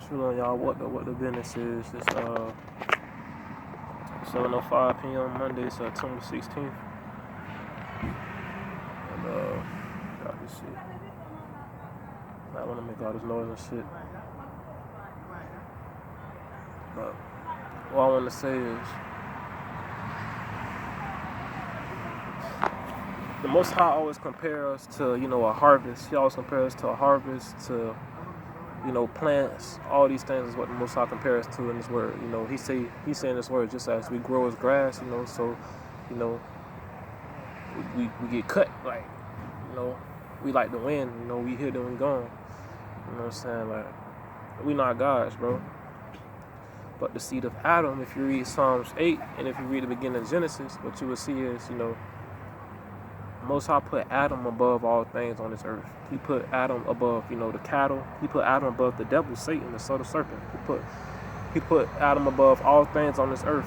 feeling y'all what the business is. It's 7:05 p.m. Monday, September 16th. And y'all can see. I want to make all this noise and shit. But what I want to say is, the Most High always compare us to, a harvest. He always compares us to a harvest, to, plants. All these things is what the Most High compares us to in His Word. He's saying this Word just as we grow as grass. So, we get cut like, we like the wind. We hit and we gone. You know what I'm saying? Like, we not gods, bro. But the seed of Adam, if you read Psalms 8 and if you read the beginning of Genesis, what you will see is, Most High put Adam above all things on this earth. He put Adam above, the cattle. He put Adam above the devil, Satan, the son of serpent. He put Adam above all things on this earth.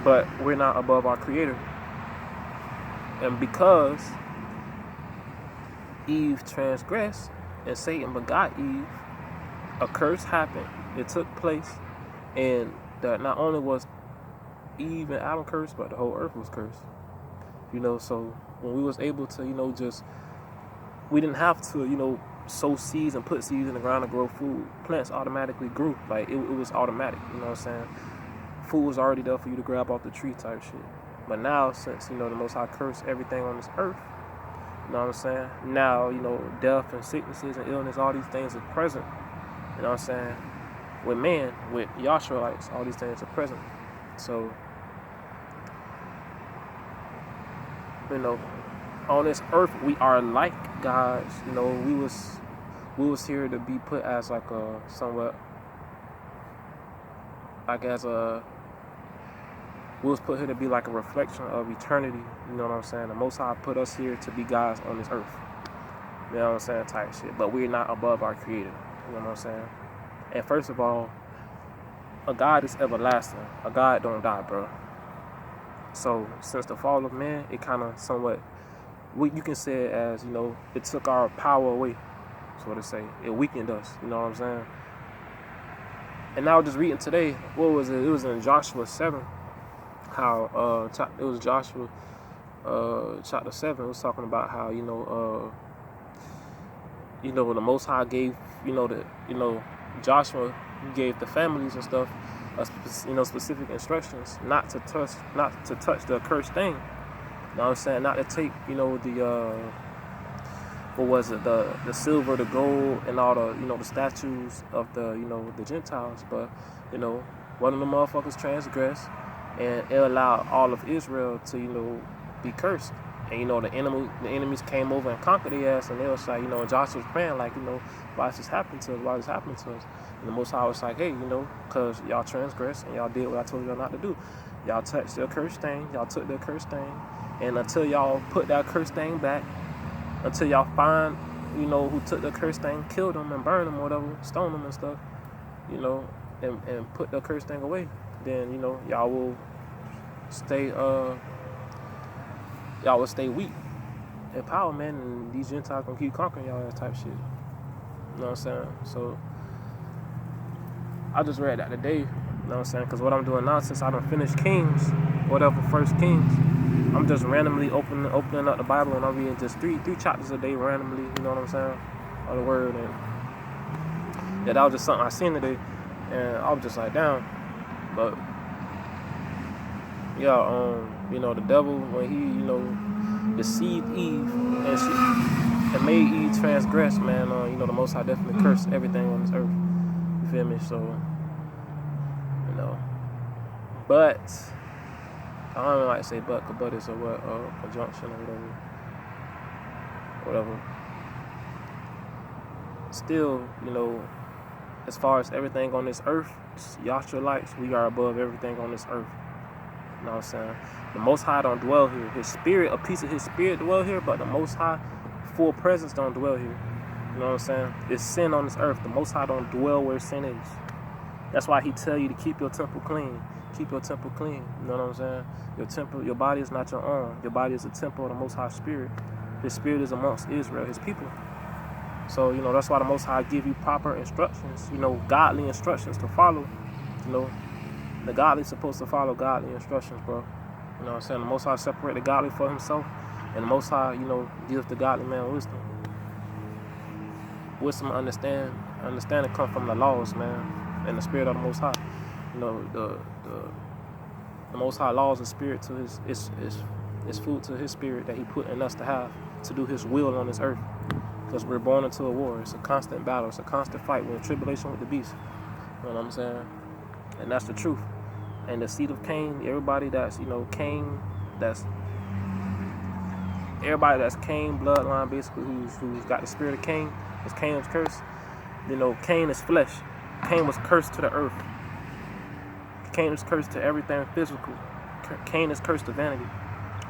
But we're not above our Creator. And because Eve transgressed and Satan begot Eve, a curse happened. It took place, and that not only was Eve and Adam cursed, but the whole earth was cursed. So when we was able to, we didn't have to, sow seeds and put seeds in the ground to grow food. Plants automatically grew. Like, it was automatic, you know what I'm saying? Food was already there for you to grab off the tree type shit. But now, since, the Most High cursed everything on this earth, you know what I'm saying? Now, death and sicknesses and illness, all these things are present, you know what I'm saying? With man, with Yahshuaites, all these things are present. So, on this earth, we are like gods. We was here to be put as like a somewhat, like as a, we was put here to be like a reflection of eternity. You know what I'm saying? The Most High put us here to be gods on this earth. You know what I'm saying? Type shit. But we're not above our Creator. You know what I'm saying? And first of all, a God is everlasting. A God don't die, bro. So since the fall of man, it kind of somewhat, you can say it as, it took our power away, so to say. It weakened us, you know what I'm saying? And now just reading today, what was it? It was in Joshua 7, how, it was Joshua chapter 7. It was talking about how, the Most High gave, Joshua gave the families and stuff, specific instructions not to touch the accursed thing. You know what I'm saying? Not to take, the silver, the gold, and all the, the statues of the, the Gentiles. But, one of the motherfuckers transgressed, and it allowed all of Israel to, be cursed. And, the enemies came over and conquered their ass, and they was like, Joshua was praying, like, why this happened to us? Why this happened to us? And the Most High was like, hey, because y'all transgressed and y'all did what I told y'all not to do. Y'all touched the accursed thing. Y'all took the accursed thing. And until y'all put that accursed thing back, until y'all find, who took the accursed thing, killed them and burned them or whatever, stoned them and stuff, and put the accursed thing away, then, y'all will stay, weak in power, man, and these Gentiles gonna keep conquering y'all ass type shit. You know what I'm saying? So, I just read that today, you know what I'm saying? Because what I'm doing now, since I done finished Kings, whatever, First Kings, I'm just randomly opening up the Bible, and I'm reading just three chapters a day randomly, you know what I'm saying? Of the Word. And yeah, that was just something I seen today, and I was just like, damn. But yeah, the devil, when he, deceived Eve and made Eve transgress, man, the Most High definitely cursed everything on this earth. You feel me? So, but I don't even like to say but it's a what, conjunction or whatever. Still, as far as everything on this earth, Yahshuaites, we are above everything on this earth. You know what I'm saying? The Most High don't dwell here. His spirit, a piece of His spirit dwell here, but the Most High full presence don't dwell here. You know what I'm saying? It's sin on this earth. The Most High don't dwell where sin is. That's why He tell you to keep your temple clean. Keep your temple clean. You know what I'm saying? Your temple, your body is not your own. Your body is a temple of the Most High Spirit. His spirit is amongst Israel, His people. So, that's why the Most High give you proper instructions, godly instructions to follow. The godly supposed to follow godly instructions, bro. You know what I'm saying? The Most High separate the godly for himself, and the Most High, gives the godly man wisdom. Wisdom and understanding come from the laws, man, and the spirit of the Most High. The Most High laws is spirit to is food to his spirit that he put in us to have, to do his will on this earth. Because we're born into a war. It's a constant battle. It's a constant fight. We're in tribulation with the beast. You know what I'm saying? And that's the truth. And the seed of Cain, everybody that's, Cain, everybody that's Cain bloodline, basically, who's got the spirit of Cain, is Cain's curse. Cain is flesh. Cain was cursed to the earth. Cain is cursed to everything physical. Cain is cursed to vanity.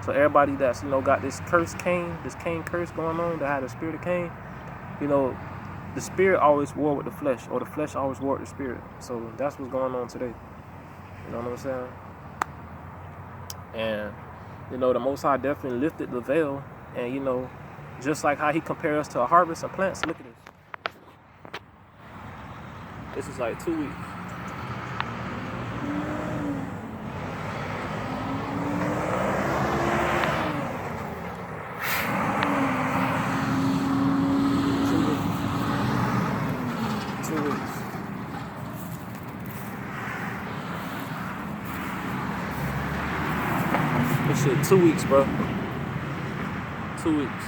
So everybody that's, got this Cain curse going on, that had the spirit of Cain, the spirit always war with the flesh, or the flesh always war with the spirit. So that's what's going on today. You know what I'm saying? And, the Most High definitely lifted the veil. And, just like how he compares us to a harvest of plants, look at this. This is like 2 weeks. This shit 2 weeks, bro. 2 weeks.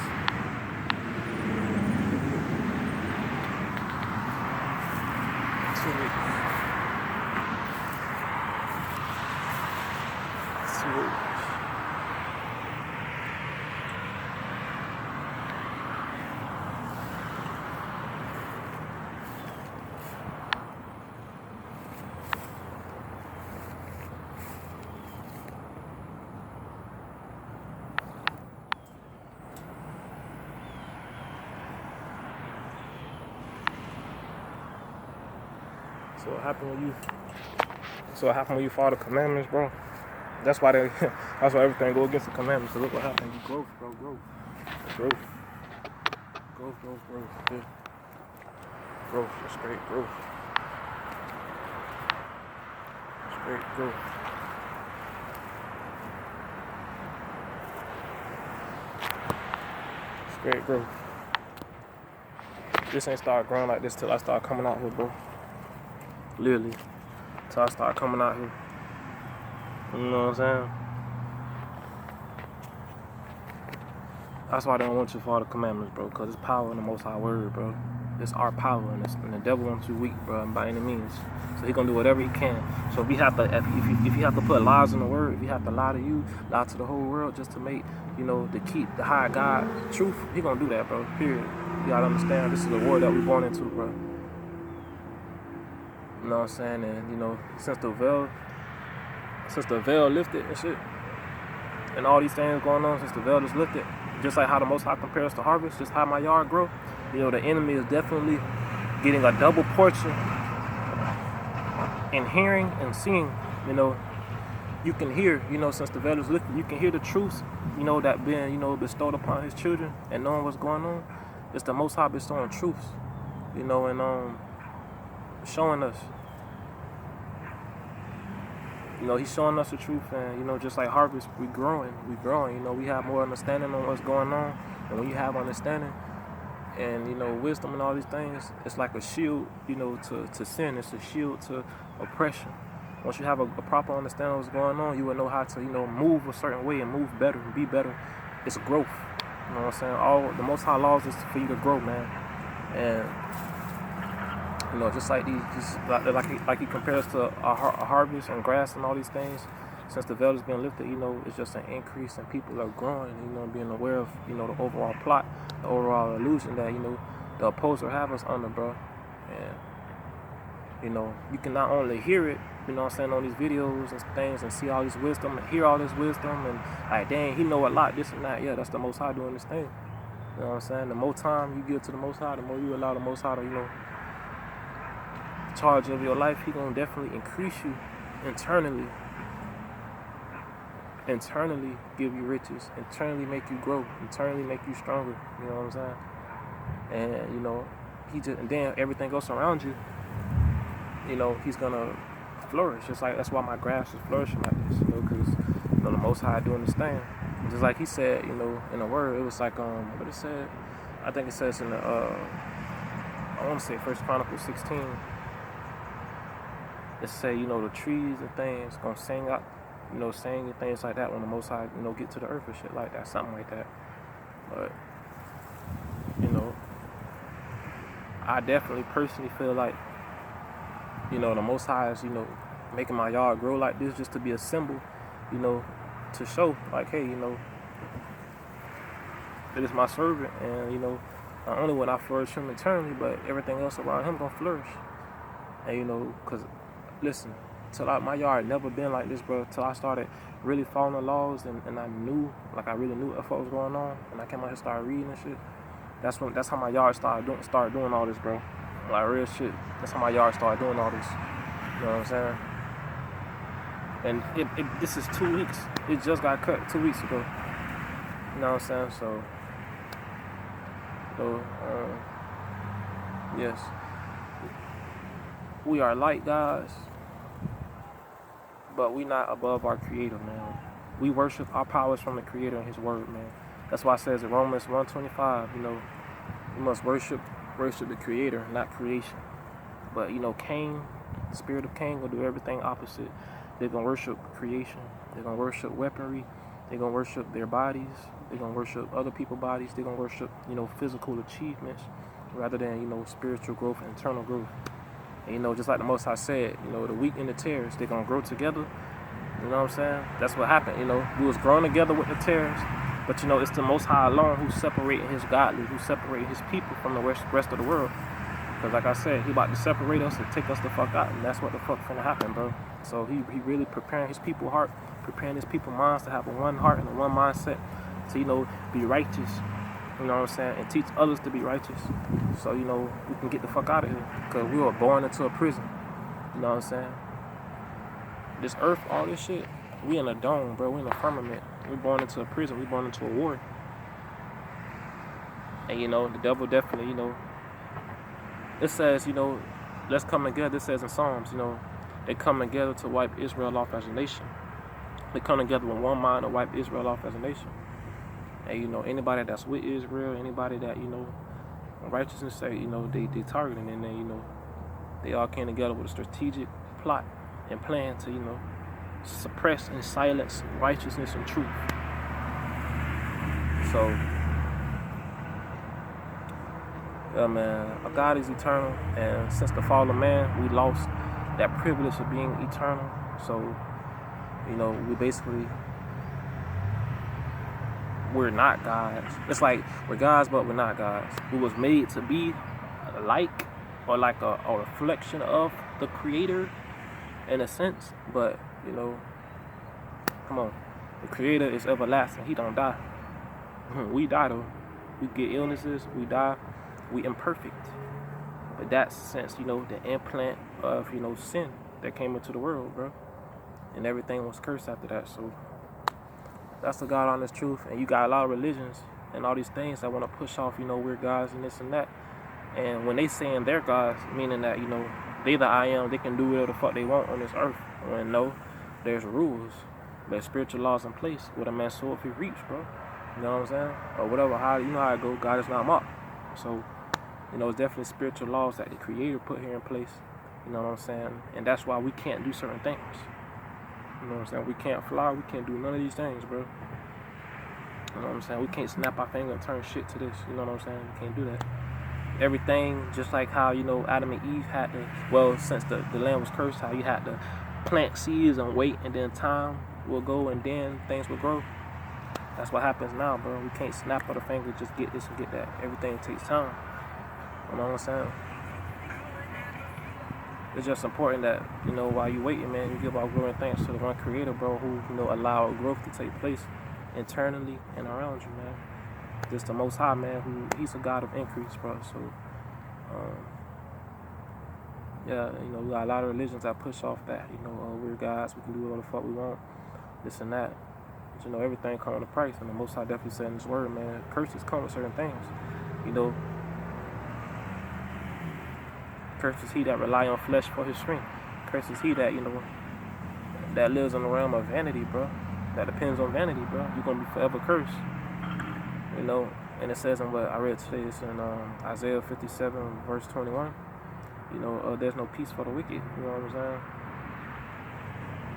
So what happened when you follow the commandments, bro? That's why everything go against the commandments. So look what happened. You growth, bro, growth. Yeah. Growth, straight growth. Straight growth. Straight growth. This ain't start growing like this till I start coming out here, bro. Literally. Till I start coming out here. You know what I'm saying? That's why I don't want you to follow the commandments, bro. Because it's power in the Most High word, bro. It's our power, and the devil wants you weak, bro, by any means. So he gonna do whatever he can. So if you have to put lies in the word, if you have to lie to you, lie to the whole world just to make, to keep the high God truth, he gonna do that, bro. Period. You gotta understand, this is the war that we're born into, bro. You know what I'm saying? And since the veil lifted and shit, and all these things going on, since the veil is lifted, just like how the Most High compares to harvest, just how my yard grow, the enemy is definitely getting a double portion in hearing and seeing. You can hear, since the veil is lifted, you can hear the truths, that being, bestowed upon his children, and knowing what's going on. It's the Most High bestowing truths, and showing us. He's showing us the truth, and just like harvest, we growing. We have more understanding on what's going on, and when you have understanding and wisdom and all these things, it's like a shield, to sin. It's a shield to oppression. Once you have a proper understanding of what's going on, you will know how to move a certain way and move better and be better. It's growth. You know what I'm saying? All the Most High laws is for you to grow, man. And just like like he compares to a harvest and grass and all these things. Since the veil has been lifted, it's just an increase and people are growing, being aware of, the overall plot, the overall illusion that, the opposer have us under, bro. And, you can not only hear it, on these videos and things and see all this wisdom and hear all this wisdom and like, dang, he know a lot, this and that. Yeah, that's the Most High doing this thing. You know what I'm saying? The more time you give to the Most High, the more you allow the Most High to, charge of your life, he gonna definitely increase you internally give you riches, internally make you grow, internally make you stronger. You know what I'm saying? and and then everything else around you, he's gonna flourish. It's like that's why my grass is flourishing like this, because the Most High doing this thing. Just like he said, in the word, it was like what it said. I think it says in the I want to say First Chronicles 16. It say the trees and things gonna sing out, sing and things like that when the Most High get to the earth and shit like that, something like that. But I definitely personally feel like the Most High is making my yard grow like this just to be a symbol, to show like, hey, that is my servant, and not only will I flourish him eternally, but everything else around him gonna flourish. And cause listen, till my yard never been like this, bro. Till I started really following the laws, and I knew, like I really knew what was going on, and I came out here and started reading and shit. That's how my yard started doing all this, bro. Like real shit. That's how my yard started doing all this. You know what I'm saying? And this is 2 weeks. It just got cut 2 weeks ago. You know what I'm saying? So yes, we are light guys, but we not above our Creator, man. We worship our powers from the Creator and His Word, man. That's why it says in Romans 1:25, we must worship the Creator, not creation. But Cain, the spirit of Cain, will do everything opposite. They're gonna worship creation. They're gonna worship weaponry. They're gonna worship their bodies. They're gonna worship other people's bodies. They're gonna worship physical achievements rather than spiritual growth and internal growth. And just like the Most High said, the wheat and the tares, they're gonna grow together. You know what I'm saying? That's what happened. We was growing together with the tares, but it's the Most High alone who's separating His godly, who's separating His people from the rest of the world. Because like I said, He about to separate us and take us the fuck out, and that's what the fuck finna happen, bro. So he really preparing His people's heart, preparing His people's minds to have a one heart and a one mindset to be righteous. You know what I'm saying? And teach others to be righteous. So we can get the fuck out of here, because we were born into a prison. You know what I'm saying? This earth, all this shit, we in a dome, bro. We in a firmament. We're born into a prison. We're born into a war. And the devil definitely, it says, let's come together. It says in Psalms, they come together to wipe Israel off as a nation. They come together with one mind to wipe Israel off as a nation. And anybody that's with Israel, anybody that righteousness say, they targeting, and then they all came together with a strategic plot and plan to suppress and silence righteousness and truth. So yeah, man, God is eternal, and since the fall of man, we lost that privilege of being eternal. So we basically, we're not gods. It's like we're gods, but we're not gods. We was made to be like, or like a reflection of the Creator in a sense, but come on, the Creator is everlasting. He don't die. We die though. We get illnesses, we die, we imperfect. But that's since the implant of sin that came into the world, bro, and everything was cursed after that. So that's the God honest truth. And you got a lot of religions and all these things that want to push off we're gods and this and that. And when they saying they're gods, meaning that they the I am, they can do whatever the fuck they want on this earth. When no, there's rules, there's spiritual laws in place. What a man sow if he reaps, bro. You know what I'm saying? Or whatever, how how it go. God is not mocked. So it's definitely spiritual laws that the Creator put here in place. You know what I'm saying? And that's why we can't do certain things. You know what I'm saying? We can't fly. We can't do none of these things, bro. You know what I'm saying? We can't snap our finger and turn shit to this. You know what I'm saying? We can't do that. Everything, just like how, Adam and Eve had to, since the land was cursed, how you had to plant seeds and wait, and then time will go, and then things will grow. That's what happens now, bro. We can't snap our finger, just get this and get that. Everything takes time. You know what I'm saying? It's just important that, while you waiting, man, you give all glory and thanks to the one Creator, bro, who, allowed growth to take place internally and around you, man. Just the Most High, man, He's a God of increase, bro. So, yeah, we got a lot of religions that push off that, we're gods, we can do whatever the fuck we want, this and that. But, everything comes with a price, and the Most High definitely said in His Word, man, curses come with certain things. Cursed is he that rely on flesh for his strength. Cursed is he that, that lives in the realm of vanity, bro. That depends on vanity, bro. You're going to be forever cursed. And it says in what I read today, it's in Isaiah 57, verse 21. There's no peace for the wicked. You know what I'm saying?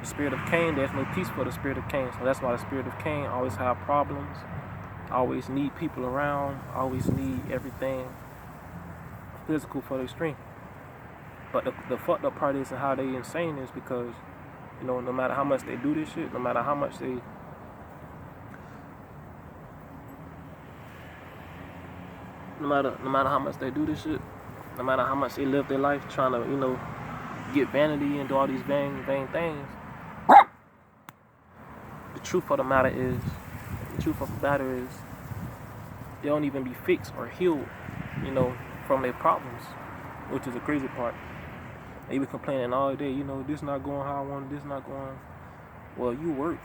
The spirit of Cain, there's no peace for the spirit of Cain. So that's why the spirit of Cain always have problems, always need people around, always need everything physical for their strength. But the fucked up part is how they insane is because, no matter how much they do this shit, no matter how much they no matter how much they do this shit, no matter how much they live their life trying to, get vanity and do all these vain things, the truth of the matter is, they don't even be fixed or healed, from their problems, which is the crazy part. They be complaining all day, this not going how I want, this not going. Well, you work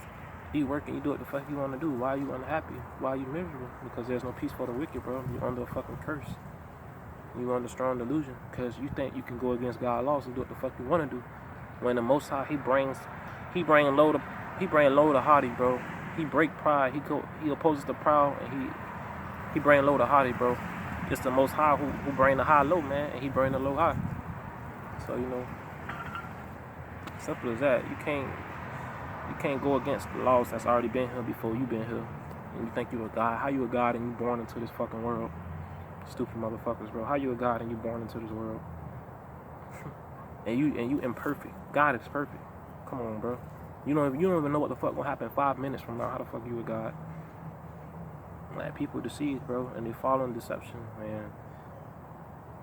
and you do what the fuck you want to do. Why are you unhappy? Why are you miserable? Because there's no peace for the wicked, bro. You're under a fucking curse. You're under strong delusion because you think you can go against God's laws and do what the fuck you want to do. When the Most High, he bring low the haughty, bro. He break pride. He opposes the proud, and he bring low the haughty, bro. It's the Most High who bring the high low, man, and he bring the low high. So simple as that. You can't go against the laws that's already been here before you been here. And you think you a God. How you a God and you born into this fucking world? Stupid motherfuckers, bro. How you a God and you born into this world? and you imperfect. God is perfect. Come on, bro. You don't even know what the fuck gonna happen 5 minutes from now. How the fuck you a God? Like, people deceive, bro, and they fall in deception, man.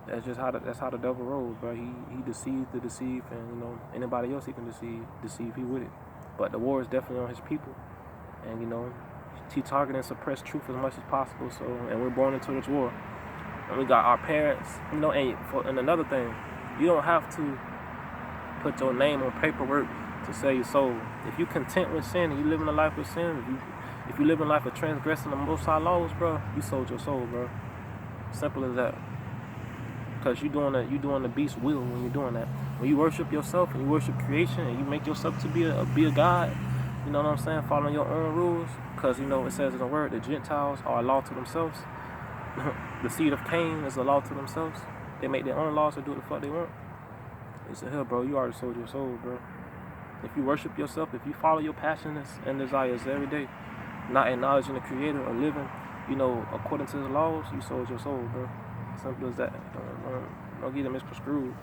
That's how the devil rolls, bro. He deceives the deceived, and anybody else he can deceive he with it. But the war is definitely on his people, and he target and suppress truth as much as possible. So, and we're born into this war, and we got our parents, and another thing, you don't have to put your name on paperwork to sell your soul. If you content with sin and you living a life with sin, if you live in life of transgressing the Most High laws, bro, you sold your soul, bro. Simple as that. Because you doing the beast's will when you're doing that. When you worship yourself and you worship creation and you make yourself to be a God, you know what I'm saying, following your own rules. Because it says in the word, the Gentiles are a law to themselves. The seed of Cain is a law to themselves. They make their own laws to do what the fuck they want. It's a hell, bro. You already sold your soul, bro. If you worship yourself, if you follow your passions and desires every day, not acknowledging the Creator or living, according to His laws, you sold your soul, bro. Simple as that. Don't get it misconstrued.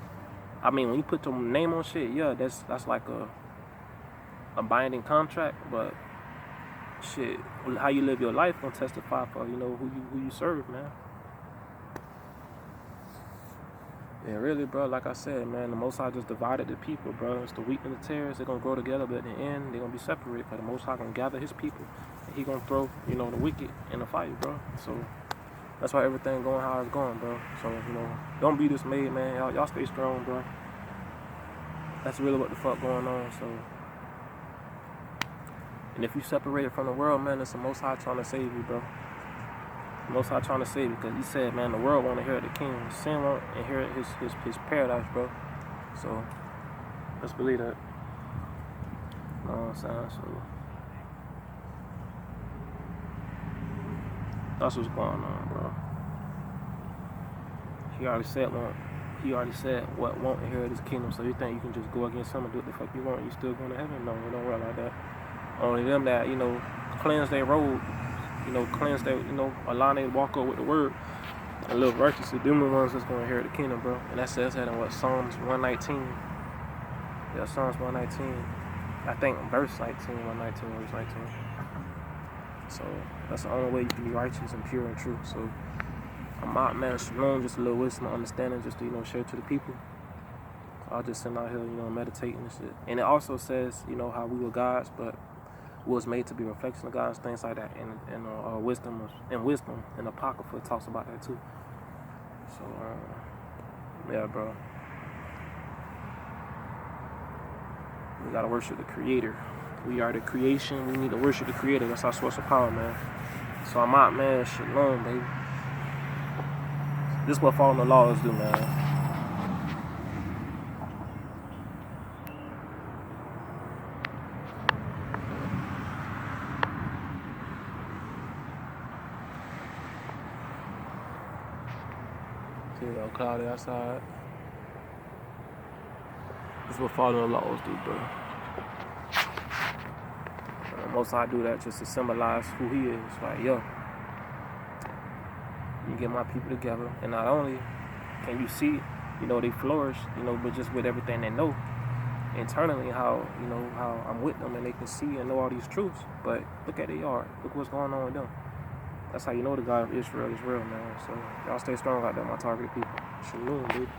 I mean, when you put your name on shit, yeah, that's like a binding contract, but shit, how you live your life gonna testify for who you serve, man. Yeah, really, bro. Like I said, man, the Most High just divided the people, bro. It's the wheat and the tares. They're gonna grow together, but in the end, they're gonna be separated. Cause the Most High gonna gather His people, and He gonna throw, the wicked in the fire, bro. So that's why everything going how it's going, bro. So don't be dismayed, man. Y'all stay strong, bro. That's really what the fuck going on. So, and if you separate from the world, man, it's the Most High trying to save you, bro. Most High trying to save you, because He said, man, the world won't inherit the kingdom. Sin won't inherit his paradise, bro. So let's believe that. You know what I'm saying? So that's what's going on, bro. He already said what won't inherit His kingdom. So you think you can just go against Him and do what the fuck you want? You still going to heaven? No, it don't work like that. Only them that cleanse their road. Cleanse their, allow them to walk up with the word and live righteously. Them the ones that's going to inherit the kingdom, bro. And that says that in what, Psalms 119. Yeah, Psalms 119. I think verse 19, 119, verse 19. So that's the only way you can be righteous and pure and true. So I'm out, man. Shalom, just a little wisdom, understanding, just to share to the people. So I'll just sit out here, meditating and shit. And it also says, how we were gods, but was made to be a reflection of God and things like that, and wisdom, and Apocrypha talks about that too. So yeah, bro, we gotta worship the Creator. We are the creation. We need to worship the Creator. That's our source of power, man. So I'm out, man. Shalom, baby. This is what following the laws do, man. See how cloudy outside. This is what following the laws do, bro. Most I do that just to symbolize who he is. Like, yo, you get my people together, and not only can you see, they flourish, but just with everything they know internally, how I'm with them, and they can see and know all these truths. But look at their yard. Look what's going on with them. That's how you know the God of Israel is real, man. So y'all stay strong out there, my targeted people. Shalom, dude.